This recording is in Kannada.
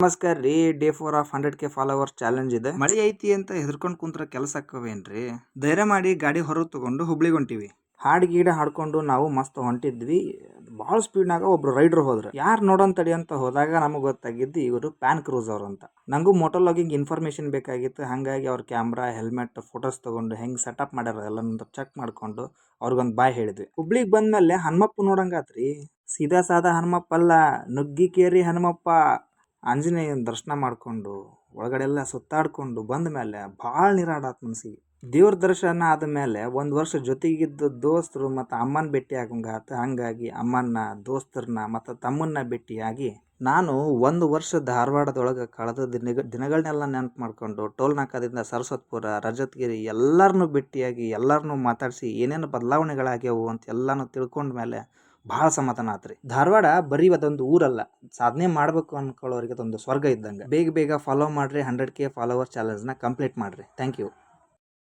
ನಮಸ್ಕಾರ ರೀ. Day 4 of 100K followers challenge ಇದೆ. ಮಳೆ ಐತಿ ಅಂತ ಹೆದರ್ಕೊಂಡು ಕುಂತ್ರ ಕೆಲಸ ಆಕ್ಕವೇನ್ರಿ? ಧೈರ್ಯ ಮಾಡಿ ಗಾಡಿ ಹೊರಗೆ ತಗೊಂಡು ಹುಬ್ಳಿಗೆ ಹೊಂಟಿವಿ. ಹಾಡು ಗೀಡ ಹಾಡ್ಕೊಂಡು ನಾವು ಮಸ್ತ್ ಹೊಂಟಿದ್ವಿ. ಭಾಳ ಸ್ಪೀಡ್ನಾಗ ಒಬ್ರು ರೈಡರ್ ಹೋದ್ರು. ಯಾರು ನೋಡೋನ್ ತಡಿ ಅಂತ ಹೋದಾಗ ನಮಗೆ ಗೊತ್ತಾಗಿದ್ದು ಇವರು ಪ್ಯಾನ್ ಕ್ರೂಸ್ ಅವ್ರು ಅಂತ. ನಂಗೂ ಮೋಟೋ ಲಾಗಿಂಗ್ ಇನ್ಫಾರ್ಮೇಶನ್ ಬೇಕಾಗಿತ್ತು. ಹಾಗಾಗಿ ಅವ್ರ ಕ್ಯಾಮ್ರಾ, ಹೆಲ್ಮೆಟ್, ಫೋಟೋಸ್ ತಗೊಂಡು ಹೆಂಗೆ ಸೆಟಪ್ ಮಾಡ್ಯಾರ ಎಲ್ಲ ಚೆಕ್ ಮಾಡ್ಕೊಂಡು ಅವ್ರಿಗೊಂದು ಬಾಯ್ ಹೇಳಿದ್ವಿ. ಹುಬ್ಳಿಗೆ ಬಂದ್ಮೇಲೆ ಹನುಮಪ್ಪ ನೋಡಂಗಾತ್ರಿ. ಸೀದಾ ಸಾದಾ ಹನುಮಪ್ಪ ಅಲ್ಲ, ನುಗ್ಗಿಕೇರಿ ಹನುಮಪ್ಪ. ಆಂಜನೇಯನ ದರ್ಶನ ಮಾಡಿಕೊಂಡು ಒಳಗಡೆ ಎಲ್ಲ ಸುತ್ತಾಡ್ಕೊಂಡು ಬಂದ ಮೇಲೆ ಭಾಳ ನೀರಾಡಾತ್ ಮನಸ್ಸಿಗೆ. ದೇವ್ರ ದರ್ಶನ ಆದಮೇಲೆ ಒಂದು ವರ್ಷ ಜೊತೆಗಿದ್ದ ದೋಸ್ತರು ಮತ್ತು ಅಮ್ಮನ ಭೇಟಿ ಆಗಂಗಾತು. ಹಾಗಾಗಿ ಅಮ್ಮನ್ನ, ದೋಸ್ತರನ್ನ ಮತ್ತು ತಮ್ಮನ್ನ ಭೇಟಿಯಾಗಿ ನಾನು ಒಂದು ವರ್ಷ ಧಾರವಾಡದೊಳಗೆ ಕಳೆದ ದಿನಗಳನ್ನೆಲ್ಲ ನೆನಪು ಮಾಡಿಕೊಂಡು ಟೋಲ್ ನಾಕಾದಿಂದ ಸರಸ್ವತ್ಪುರ, ರಜತಗಿರಿ ಎಲ್ಲರನ್ನೂ ಭೇಟಿಯಾಗಿ ಎಲ್ಲರನ್ನೂ ಮಾತಾಡಿಸಿ ಏನೇನು ಬದಲಾವಣೆಗಳಾಗ್ಯಾವು ಅಂತ ಎಲ್ಲನೂ ತಿಳ್ಕೊಂಡ ಮೇಲೆ ಭಾಳ ಸಮಾಧಾನ ಆತ್ರಿ. ಧಾರವಾಡ ಬರೀ ಅದೊಂದು ಊರಲ್ಲ, ಸಾಧನೆ ಮಾಡಬೇಕು ಅನ್ಕೊಳ್ಳೋರಿಗೆ ಅದೊಂದು ಸ್ವರ್ಗ ಇದ್ದಂಗೆ. ಬೇಗ ಫಾಲೋ ಮಾಡ್ರಿ. 100K ಫಾಲೋವರ್ ಚಾಲೆಂಜ್ನ ಕಂಪ್ಲೀಟ್ ಮಾಡ್ರಿ. Thank you.